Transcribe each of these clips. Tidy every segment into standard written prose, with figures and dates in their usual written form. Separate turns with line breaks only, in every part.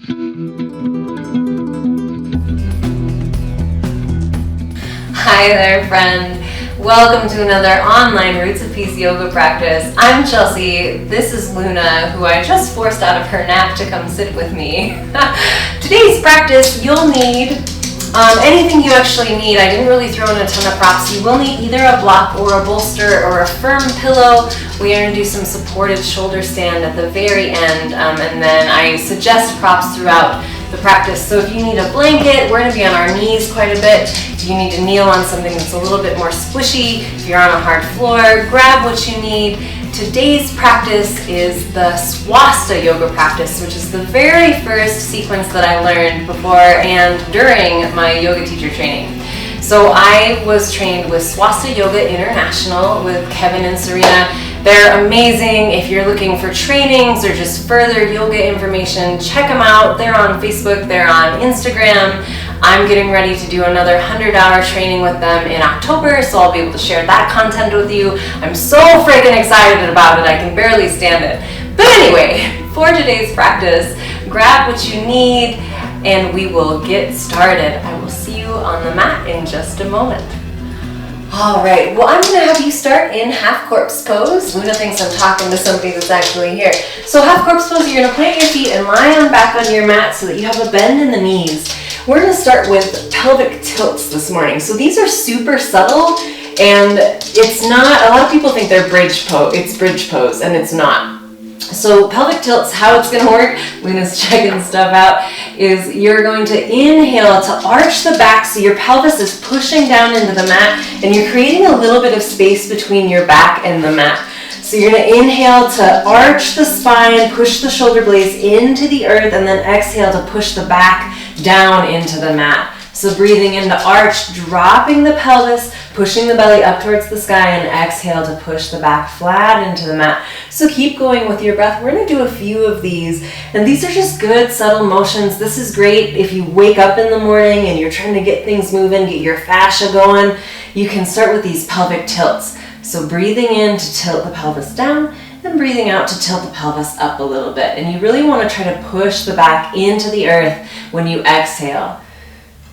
Hi there, friend. Welcome to another online Roots of Peace yoga practice. I'm Chelsea. This is Luna, who I just forced out of her nap to come sit with me. Today's practice, you'll need anything you actually need. I didn't really throw in a ton of props. You will need either a block or a bolster or a firm pillow. We are going to do some supported shoulder stand at the very end, and then I suggest props throughout the practice. So if you need a blanket, we're going to be on our knees quite a bit. If you need to kneel on something that's a little bit more squishy, if you're on a hard floor, grab what you need. Today's practice is the Swastha yoga practice, which is the very first sequence that I learned before and during my yoga teacher training. So I was trained with Swastha Yoga International with Kevin and Serena. They're amazing. If you're looking for trainings or just further yoga information, check them out. They're on Facebook, they're on Instagram. I'm getting ready to do another 100-hour training with them in October, so I'll be able to share that content with you. I'm so freaking excited about it, I can barely stand it. But anyway, for today's practice, grab what you need and we will get started. I will see you on the mat in just a moment. All right, well, I'm gonna have you start in half corpse pose. Luna thinks I'm talking to somebody that's actually here. So half corpse pose, you're gonna plant your feet and lie on back on your mat so that you have a bend in the knees. We're gonna start with pelvic tilts this morning. So these are super subtle and it's not, a lot of people think they're bridge pose, it's bridge pose, and it's not. So pelvic tilts, how it's gonna work, Luna's checking stuff out, is you're going to inhale to arch the back so your pelvis is pushing down into the mat and you're creating a little bit of space between your back and the mat. So you're gonna inhale to arch the spine, push the shoulder blades into the earth, and then exhale to push the back down into the mat. So breathing into arch, dropping the pelvis, pushing the belly up towards the sky, and exhale to push the back flat into the mat. So keep going with your breath. We're gonna do a few of these, and these are just good, subtle motions. This is great if you wake up in the morning and you're trying to get things moving, get your fascia going. You can start with these pelvic tilts. So breathing in to tilt the pelvis down, and breathing out to tilt the pelvis up a little bit. And you really wanna try to push the back into the earth when you exhale.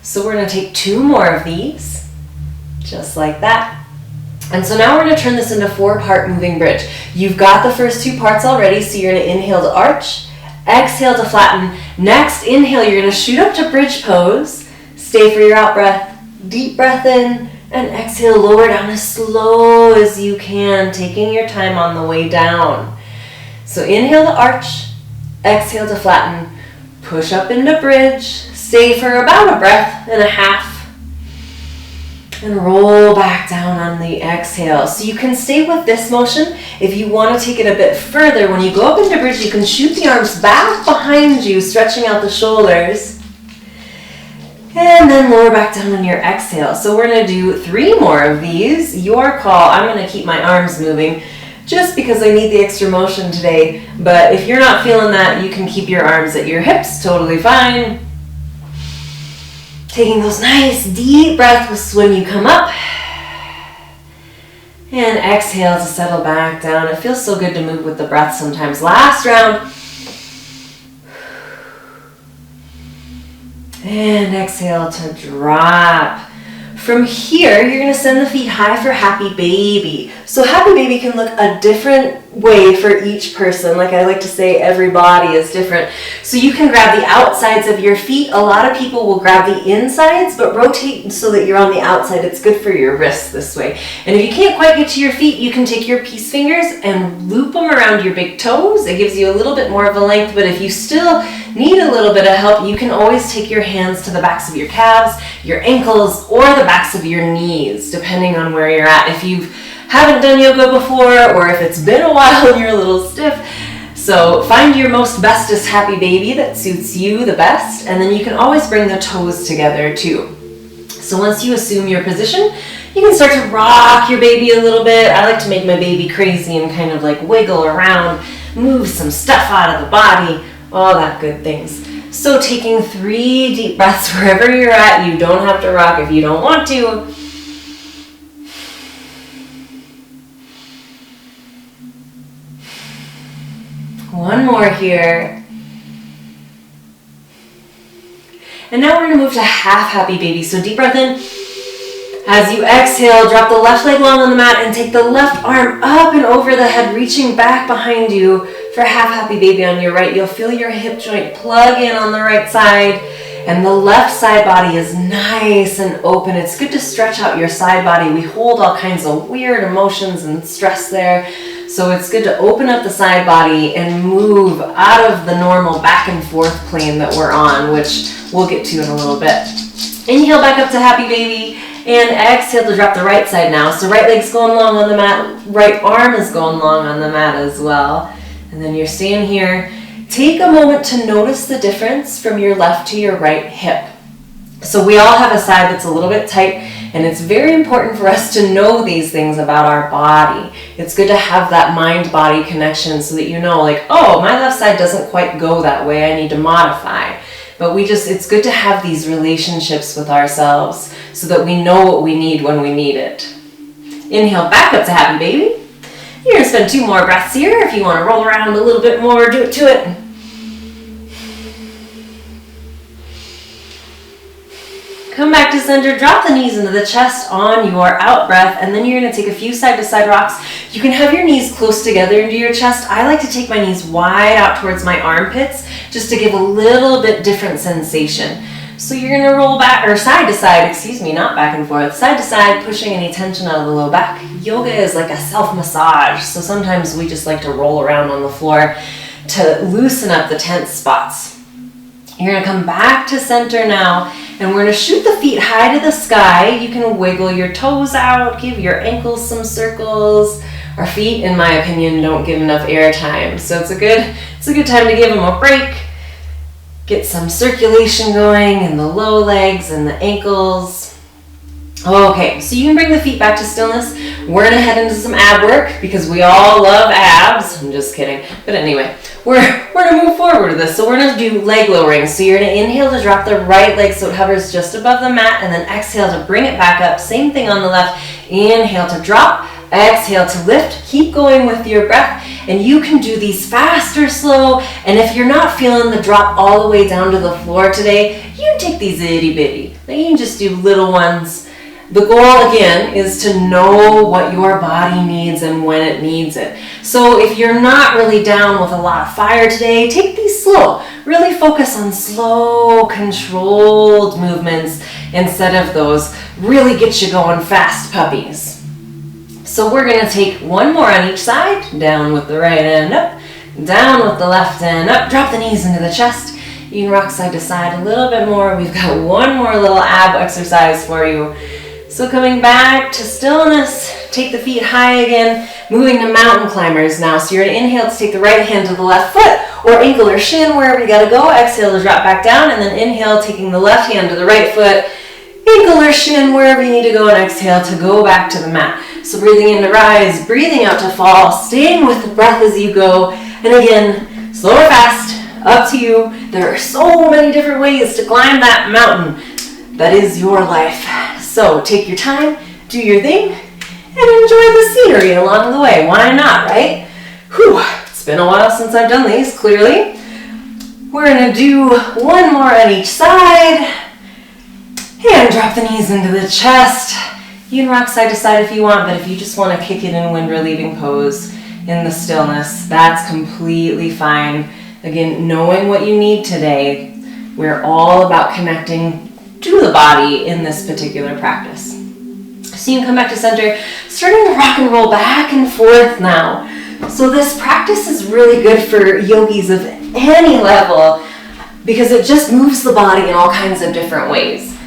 So we're gonna take 2 more of these, just like that. And so now we're gonna turn this into 4-part moving bridge. You've got the first 2 parts already, so you're gonna inhale to arch, exhale to flatten. Next, inhale, you're gonna shoot up to bridge pose. Stay for your out breath, deep breath in, and exhale, lower down as slow as you can, taking your time on the way down. So inhale to arch, exhale to flatten, push up into bridge, stay for about a breath and a half, and roll back down on the exhale. So you can stay with this motion. If you want to take it a bit further, when you go up into bridge, you can shoot the arms back behind you, stretching out the shoulders, and then lower back down on your exhale. So we're going to do 3 more of these. Your call. I'm going to keep my arms moving just because I need the extra motion today. But if you're not feeling that, you can keep your arms at your hips, totally fine. Taking those nice deep breaths when you come up. And exhale to settle back down. It feels so good to move with the breath sometimes. Last round. And exhale to drop. From here, you're going to send the feet high for happy baby. So happy baby can look a different way for each person. Like I like to say, every body is different. So you can grab the outsides of your feet. A lot of people will grab the insides, but rotate so that you're on the outside. It's good for your wrists this way. And if you can't quite get to your feet, you can take your peace fingers and loop them around your big toes. It gives you a little bit more of a length, but if you still need a little bit of help, you can always take your hands to the backs of your calves, your ankles, or the backs of your knees, depending on where you're at. If you haven't done yoga before, or if it's been a while and you're a little stiff, so find your most bestest happy baby that suits you the best, and then you can always bring the toes together too. So once you assume your position, you can start to rock your baby a little bit. I like to make my baby crazy and kind of like wiggle around, move some stuff out of the body, all that good things. So taking 3 deep breaths wherever you're at. You don't have to rock if you don't want to. One more here. And now we're gonna move to half happy baby. So deep breath in. As you exhale, drop the left leg long on the mat and take the left arm up and over the head, reaching back behind you for half happy baby on your right. You'll feel your hip joint plug in on the right side, and the left side body is nice and open. It's good to stretch out your side body. We hold all kinds of weird emotions and stress there. So it's good to open up the side body and move out of the normal back and forth plane that we're on, which we'll get to in a little bit. Inhale back up to happy baby. And exhale to drop the right side now. So right leg's going long on the mat, right arm is going long on the mat as well. And then you're staying here. Take a moment to notice the difference from your left to your right hip. So we all have a side that's a little bit tight, and it's very important for us to know these things about our body. It's good to have that mind-body connection so that you know, like, oh, my left side doesn't quite go that way, I need to modify. But it's good to have these relationships with ourselves so that we know what we need when we need it. Inhale back up to happy baby. You're gonna spend 2 more breaths here. If you wanna roll around a little bit more, do it to it. Come back to center, drop the knees into the chest on your out breath, and then you're gonna take a few side-to-side rocks. You can have your knees close together into your chest. I like to take my knees wide out towards my armpits just to give a little bit different sensation. So you're gonna roll back, or side to side, not back and forth, side to side, pushing any tension out of the low back. Yoga is like a self-massage, so sometimes we just like to roll around on the floor to loosen up the tense spots. You're gonna come back to center now, and we're gonna shoot the feet high to the sky. You can wiggle your toes out, give your ankles some circles. Our feet, in my opinion, don't get enough air time, so it's a good time to give them a break. Get some circulation going in the low legs and the ankles. Okay, so you can bring the feet back to stillness. We're gonna head into some ab work because we all love abs. I'm just kidding. But anyway, we're gonna move forward with this. So we're gonna do leg lowering. So you're gonna inhale to drop the right leg so it hovers just above the mat, and then exhale to bring it back up. Same thing on the left. Inhale to drop, exhale to lift. Keep going with your breath. And you can do these fast or slow. And if you're not feeling the drop all the way down to the floor today, you can take these itty bitty. Now you can just do little ones. The goal, again, is to know what your body needs and when it needs it. So if you're not really down with a lot of fire today, take these slow. Really focus on slow, controlled movements instead of those really get you going fast puppies. So we're going to take 1 more on each side. Down with the right and up. Down with the left and up. Drop the knees into the chest. You can rock side to side a little bit more. We've got 1 more little ab exercise for you. So coming back to stillness, take the feet high again, moving to mountain climbers now. So you're going to inhale to take the right hand to the left foot or ankle or shin, wherever you got to go. Exhale to drop back down, and then inhale, taking the left hand to the right foot, ankle or shin, wherever you need to go, and exhale to go back to the mat. So breathing in to rise, breathing out to fall, staying with the breath as you go. And again, slow or fast, up to you. There are so many different ways to climb that mountain. That is your life. So take your time, do your thing, and enjoy the scenery along the way. Why not, right? Whew, it's been a while since I've done these, clearly. We're gonna do 1 more on each side. And drop the knees into the chest. You can rock side to side if you want, but if you just want to kick it in wind relieving pose in the stillness, that's completely fine. Again, knowing what you need today, we're all about connecting to the body in this particular practice. So you can come back to center, starting to rock and roll back and forth now. So this practice is really good for yogis of any level because it just moves the body in all kinds of different ways.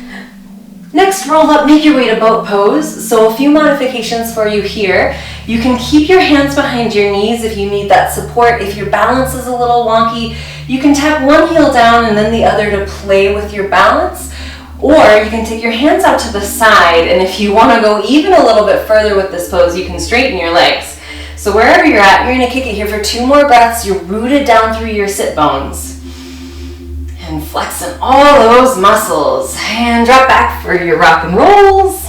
Next, roll up, make your way to boat pose. So a few modifications for you here. You can keep your hands behind your knees if you need that support. If your balance is a little wonky, you can tap one heel down and then the other to play with your balance. Or you can take your hands out to the side, and if you want to go even a little bit further with this pose, you can straighten your legs. So wherever you're at, you're going to kick it here for 2 more breaths. You're rooted down through your sit bones. And flexing all those muscles. And drop back for your rock and rolls.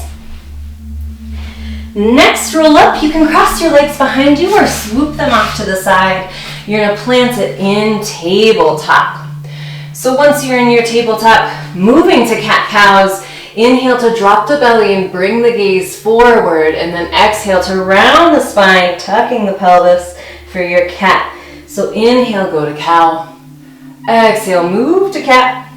Next, roll up. You can cross your legs behind you or swoop them off to the side. You're going to plant it in tabletop. So once you're in your tabletop, moving to cat-cows, inhale to drop the belly and bring the gaze forward, and then exhale to round the spine, tucking the pelvis for your cat. So inhale, go to cow. Exhale, move to cat.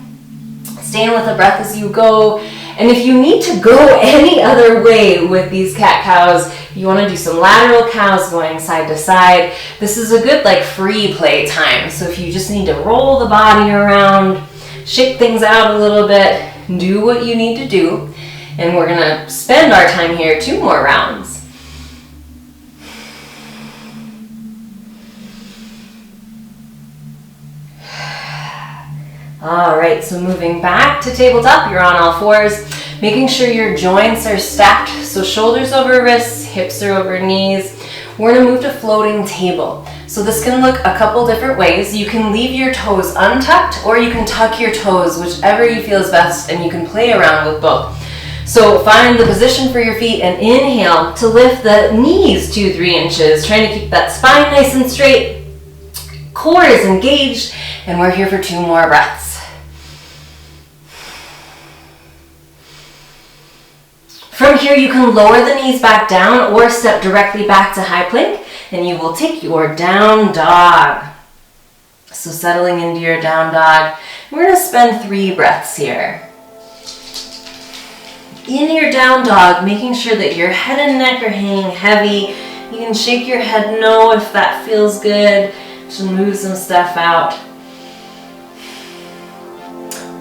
Staying with the breath as you go. And if you need to go any other way with these cat-cows, you want to do some lateral cows going side to side. This is a good free play time. So if you just need to roll the body around, shake things out a little bit, do what you need to do. And we're gonna spend our time here 2 more rounds. All right, so moving back to tabletop, you're on all fours, making sure your joints are stacked. So shoulders over wrists, hips are over knees. We're gonna move to floating table. So this can look a couple different ways. You can leave your toes untucked, or you can tuck your toes, whichever you feel is best, and you can play around with both. So find the position for your feet and inhale to lift the knees 2-3 inches, trying to keep that spine nice and straight. Core is engaged, and we're here for 2 more breaths. From here, you can lower the knees back down or step directly back to high plank, and you will take your down dog. So settling into your down dog, we're going to spend 3 breaths here. In your down dog, making sure that your head and neck are hanging heavy. You can shake your head no if that feels good. Just move some stuff out.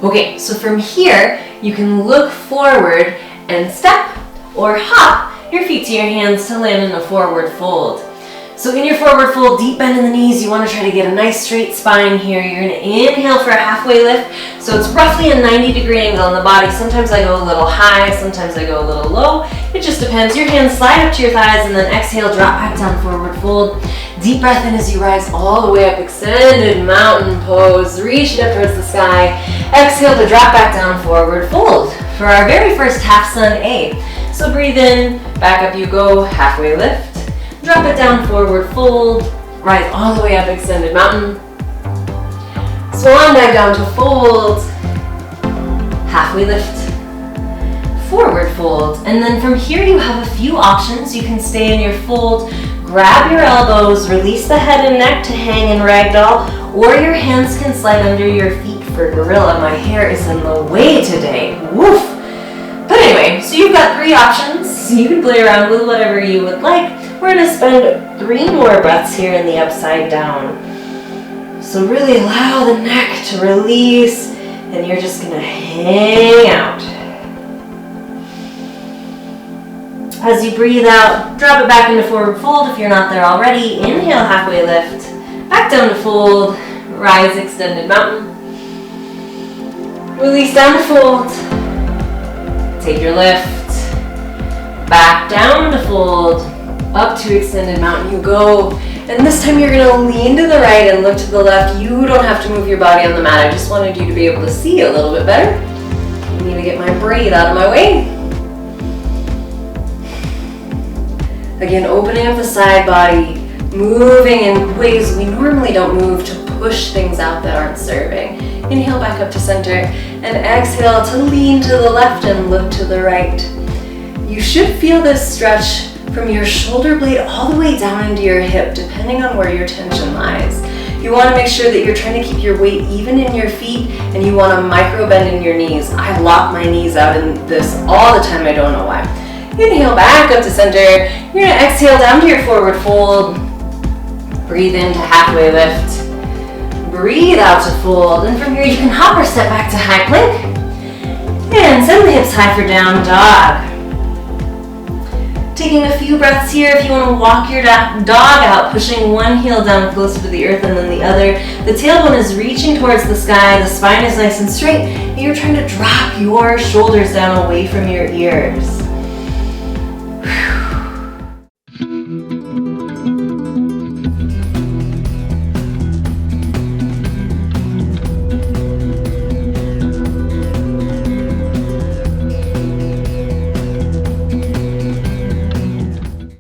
Okay, so from here, you can look forward and step or hop your feet to your hands to land in a forward fold. So in your forward fold, deep bend in the knees, you want to try to get a nice straight spine here. You're going to inhale for a halfway lift. So it's roughly a 90-degree angle in the body. Sometimes I go a little high, sometimes I go a little low. It just depends. Your hands slide up to your thighs and then exhale, drop back down, forward fold. Deep breath in as you rise all the way up, extended mountain pose. Reach it up towards the sky. Exhale to drop back down, forward fold for our very first half sun A. So breathe in, back up you go, halfway lift. Drop it down, forward fold, rise all the way up, extended mountain. Swan dive down to fold, halfway lift, forward fold. And then from here you have a few options. You can stay in your fold, grab your elbows, release the head and neck to hang in ragdoll, or your hands can slide under your feet for gorilla. My hair is in the way today, woof. But anyway, so you've got 3 options. You can play around with whatever you would like. We're going to spend 3 more breaths here in the upside down. So really allow the neck to release, and you're just going to hang out. As you breathe out, drop it back into forward fold if you're not there already. Inhale, halfway lift. Back down to fold. Rise, extended mountain. Release down to fold. Take your lift. Back down to fold. Up to extended mountain you go. And this time you're going to lean to the right and look to the left. You don't have to move your body on the mat. I just wanted you to be able to see a little bit better. I need to get my braid out of my way. Again, opening up the side body, moving in ways we normally don't move to push things out that aren't serving. Inhale back up to center and exhale to lean to the left and look to the right. You should feel this stretch from your shoulder blade all the way down into your hip, depending on where your tension lies. You want to make sure that you're trying to keep your weight even in your feet, and you want to micro bend in your knees. I lock my knees out in this all the time, I don't know why. Inhale back up to center. You're going to exhale down to your forward fold. Breathe into halfway lift. Breathe out to fold. And from here you can hop or step back to high plank. And send the hips high for down dog. Taking a few breaths here if you want to walk your dog out, pushing one heel down closer to the earth and then the other. The tailbone is reaching towards the sky, the spine is nice and straight, and you're trying to drop your shoulders down away from your ears.